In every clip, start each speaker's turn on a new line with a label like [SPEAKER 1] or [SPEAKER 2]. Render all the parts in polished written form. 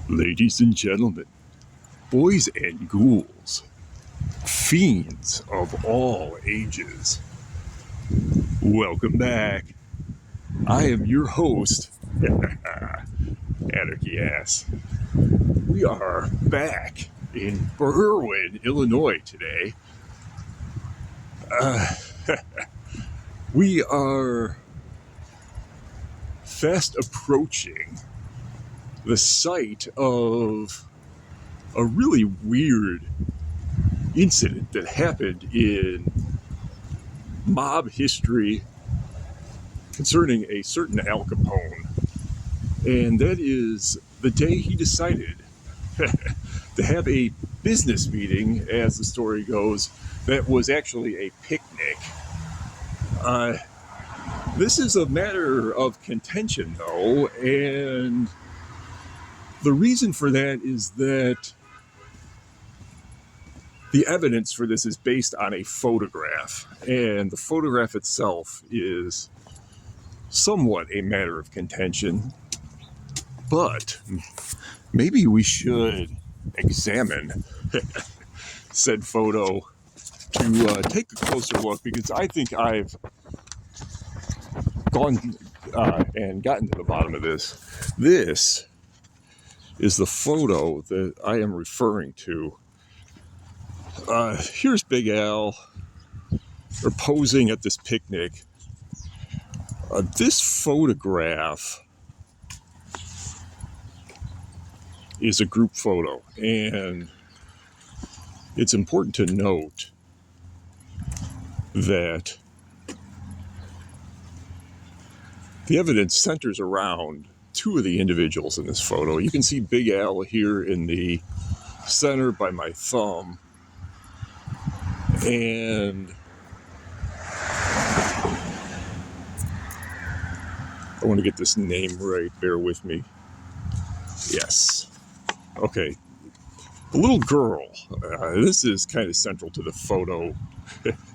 [SPEAKER 1] Ladies and gentlemen, boys and ghouls, fiends of all ages, welcome back. I am your host, Anarchy Ass. We are back in Berwyn, Illinois today. We are fast approaching the site of a really weird incident that happened in mob history concerning a certain Al Capone. And that is the day he decided to have a business meeting, as the story goes, that was actually a picnic. This is a matter of contention, though, and the reason for that is that the evidence for this is based on a photograph, and the photograph itself is somewhat a matter of contention, but maybe we should examine said photo to take a closer look, because I think I've gone and gotten to the bottom of this. This is the photo that I am referring to. Here's Big Al. They're posing at this picnic. This photograph is a group photo, and it's important to note that the evidence centers around two of the individuals in this photo. You can see Big Al here in the center by my thumb, and I want to get this name right, bear with me. Yes. Okay. The little girl, this is kind of central to the photo,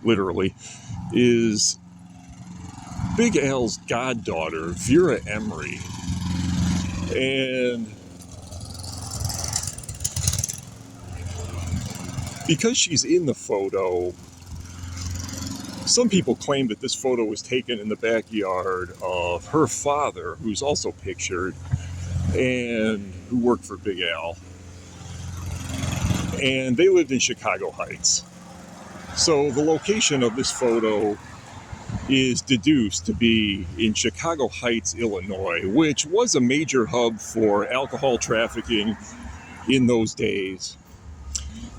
[SPEAKER 1] literally, is Big Al's goddaughter, Vera Emery. And because she's in the photo, some people claim that this photo was taken in the backyard of her father, who's also pictured, and who worked for Big Al. And they lived in Chicago Heights. So the location of this photo is deduced to be in Chicago Heights, Illinois, which was a major hub for alcohol trafficking in those days,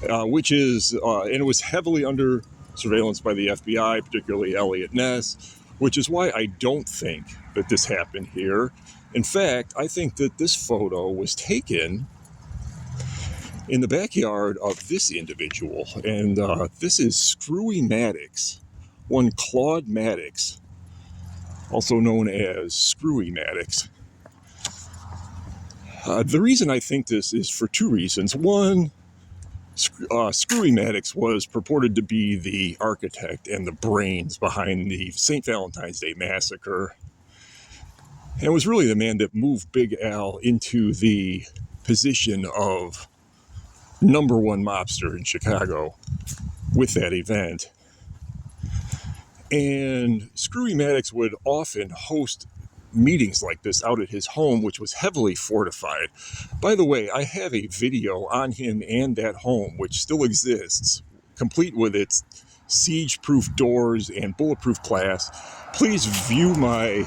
[SPEAKER 1] and it was heavily under surveillance by the FBI, particularly Elliot Ness, which is why I don't think that this happened here. In fact, I think that this photo was taken in the backyard of this individual, and this is Screwy Maddox, one Claude Maddox, also known as Screwy Maddox. The reason I think this is for two reasons. One, Screwy Maddox was purported to be the architect and the brains behind the St. Valentine's Day Massacre, and was really the man that moved Big Al into the position of number one mobster in Chicago with that event. And Screwy Maddox would often host meetings like this out at his home, which was heavily fortified. By the way, I have a video on him and that home, which still exists, complete with its siege-proof doors and bulletproof glass. Please view my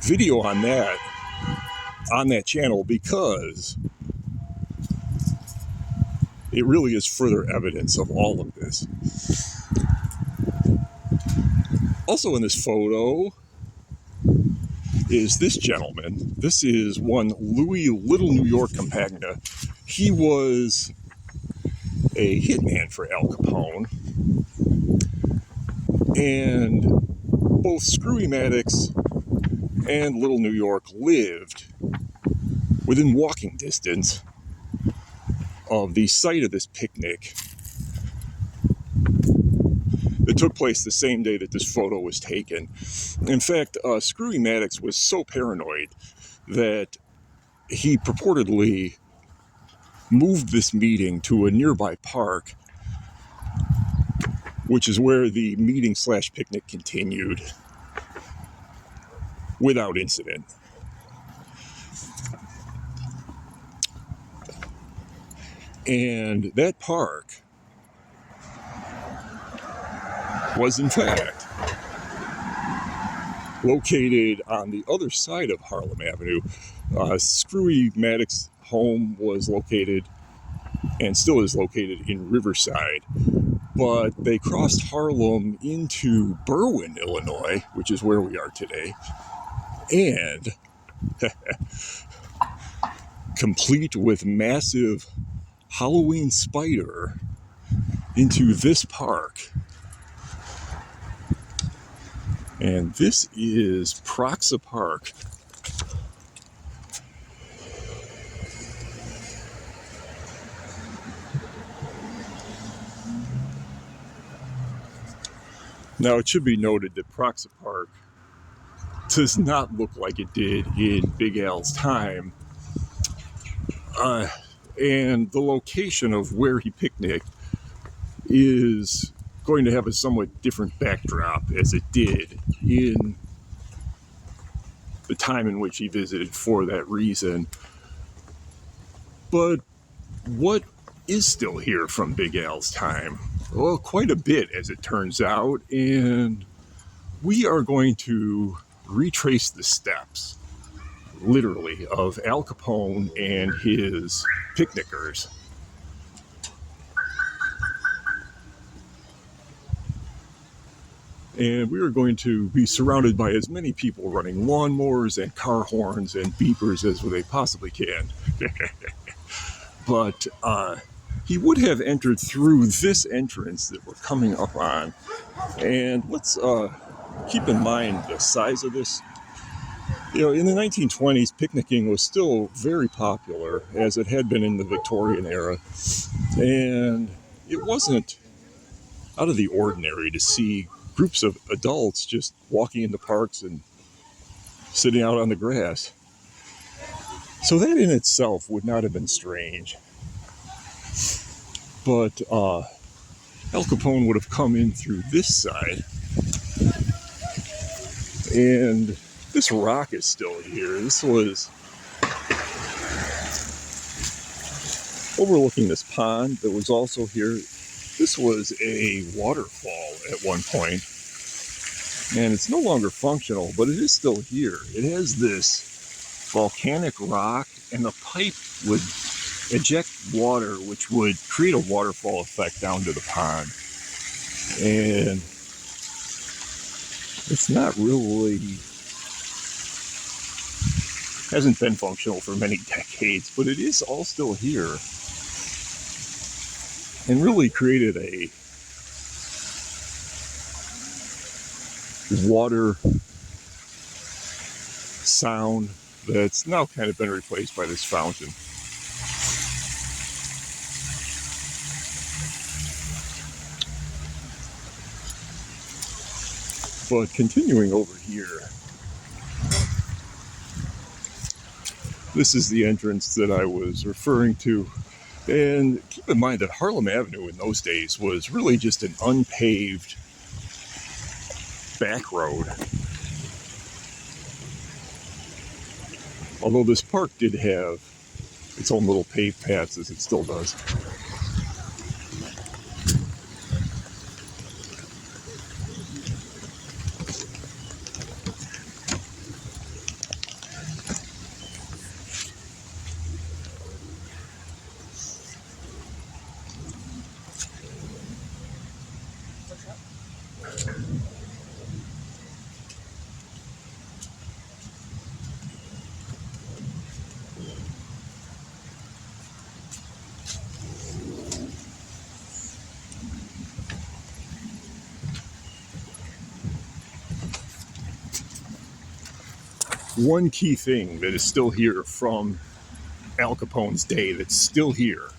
[SPEAKER 1] video on that channel, because it really is further evidence of all of this. Also in this photo is this gentleman. This is one Louis Little New York Campagna. He was a hitman for Al Capone, and both Screwy Maddox and Little New York lived within walking distance of the site of this picnic that took place the same day that this photo was taken. In fact, Screwy Maddox was so paranoid that he purportedly moved this meeting to a nearby park, which is where the meeting/picnic continued without incident. And that park was, in fact, located on the other side of Harlem Avenue. Screwy Maddox's home was located, and still is located, in Riverside. But they crossed Harlem into Berwyn, Illinois, which is where we are today, and complete with massive Halloween spider into this park. And this is Proksa Park. Now, it should be noted that Proksa Park does not look like it did in Big Al's time. And the location of where he picnicked is going to have a somewhat different backdrop, as it did in the time in which he visited for that reason. But what is still here from Big Al's time? Well, quite a bit, as it turns out, and we are going to retrace the steps, literally, of Al Capone and his picnickers. And we are going to be surrounded by as many people running lawnmowers and car horns and beepers as they possibly can. But he would have entered through this entrance that we're coming up on. And let's keep in mind the size of this. You know, in the 1920s, picnicking was still very popular, as it had been in the Victorian era. And it wasn't out of the ordinary to see groups of adults just walking in the parks and sitting out on the grass. So that in itself would not have been strange. But Al Capone would have come in through this side. And this rock is still here. This was overlooking this pond that was also here. This was a waterfall at one point, and it's no longer functional, but it is still here. It has this volcanic rock, and the pipe would eject water, which would create a waterfall effect down to the pond. And it's not really, hasn't been functional for many decades, but it is all still here. And really created a water sound that's now kind of been replaced by this fountain. But continuing over here, this is the entrance that I was referring to. And keep in mind that Harlem Avenue in those days was really just an unpaved back road. Although this park did have its own little paved paths, as it still does. One key thing that is still here from Al Capone's day, that's still here,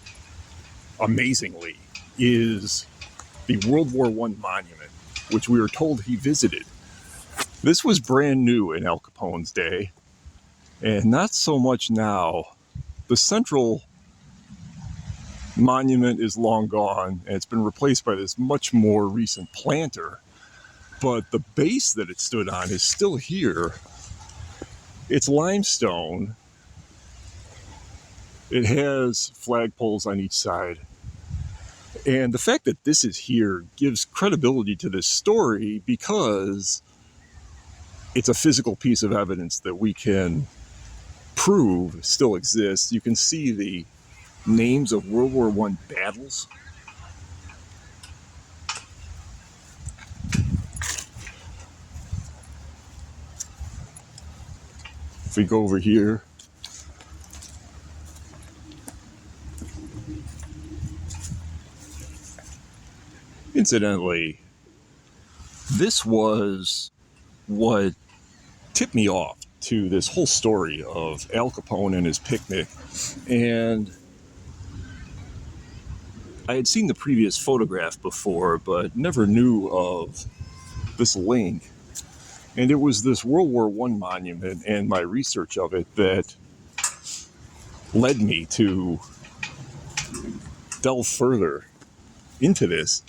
[SPEAKER 1] amazingly, is the World War I monument, which we were told he visited. This was brand new in Al Capone's day, And not so much now. The central monument is long gone, and it's been replaced by this much more recent planter. But the base that it stood on is still here. It's limestone. It has flagpoles on each side. And the fact that this is here gives credibility to this story because it's a physical piece of evidence that we can prove still exists. You can see the names of World War I battles. If we go over here, incidentally, this was what tipped me off to this whole story of Al Capone and his picnic. And I had seen the previous photograph before, but never knew of this link. And it was this World War I monument and my research of it that led me to delve further into this.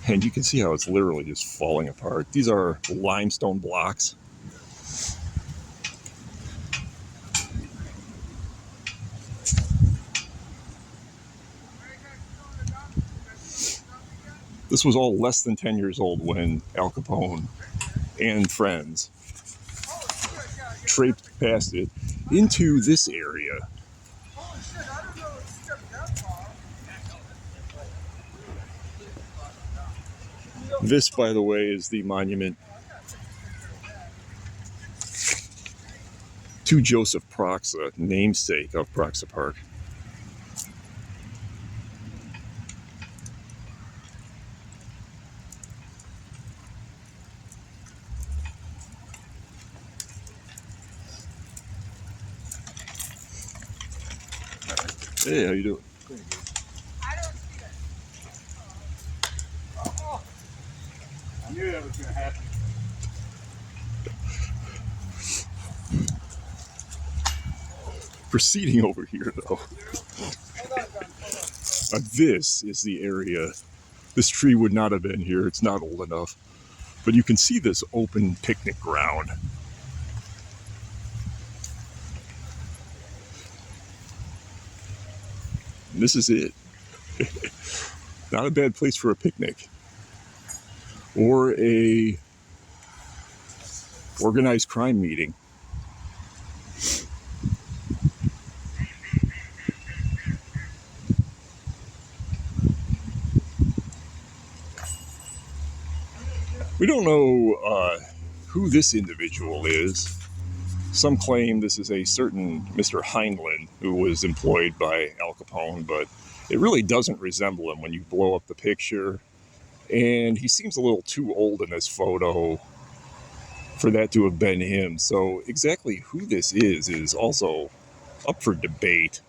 [SPEAKER 1] And you can see how it's literally just falling apart. These are limestone blocks. This was all less than 10 years old when Al Capone and friends traipsed past it into this area. This, by the way, is the monument to Joseph Proksa, namesake of Proksa Park. Hey, how you doing?
[SPEAKER 2] I don't see it. Oh, I knew that was going to happen.
[SPEAKER 1] Proceeding over here, though. This is the area. This tree would not have been here. It's not old enough. But you can see this open picnic ground. And this is it. Not a bad place for a picnic. Or a organized crime meeting. We don't know who this individual is. Some claim this is a certain Mr. Heinlein who was employed by Al Capone, but it really doesn't resemble him when you blow up the picture. And he seems a little too old in this photo for that to have been him. So exactly who this is also up for debate.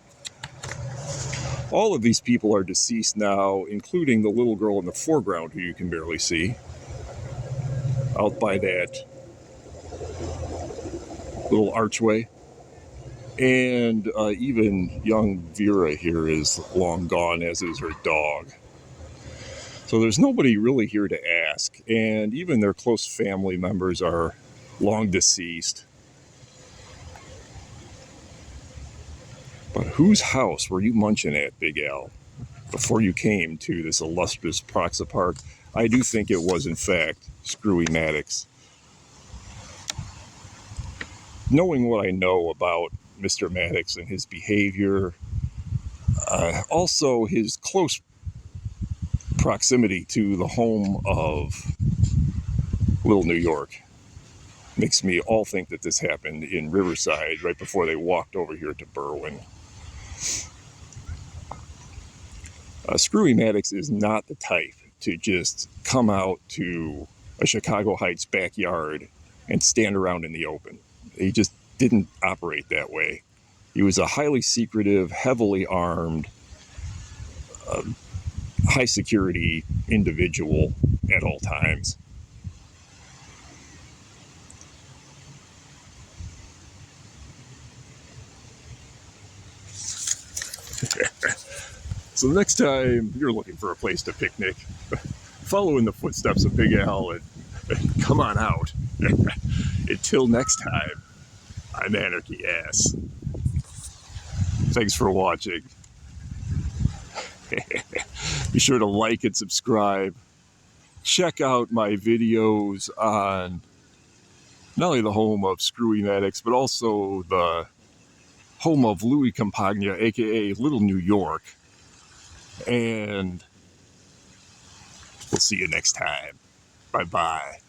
[SPEAKER 1] All of these people are deceased now, including the little girl in the foreground who you can barely see out by that little archway. And even young Vera here is long gone, as is her dog. So there's nobody really here to ask. And even their close family members are long deceased. But whose house were you munching at, Big Al, before you came to this illustrious Proksa Park? I do think it was, in fact, Screwy Maddox. Knowing what I know about Mr. Maddox and his behavior, also his close proximity to the home of Little New York, makes me all think that this happened in Riverside right before they walked over here to Berwyn. Screwy Maddox is not the type to just come out to a Chicago Heights backyard and stand around in the open. He just didn't operate that way. He was a highly secretive, heavily armed, high security individual at all times. So the next time you're looking for a place to picnic, follow in the footsteps of Big Al and come on out. Until next time, I'm Anarchy Ass. Thanks for watching. Be sure to like and subscribe. Check out my videos on not only the home of Screwy Maddox, but also the home of Louis Campagna, aka Little New York. And we'll see you next time. Bye bye.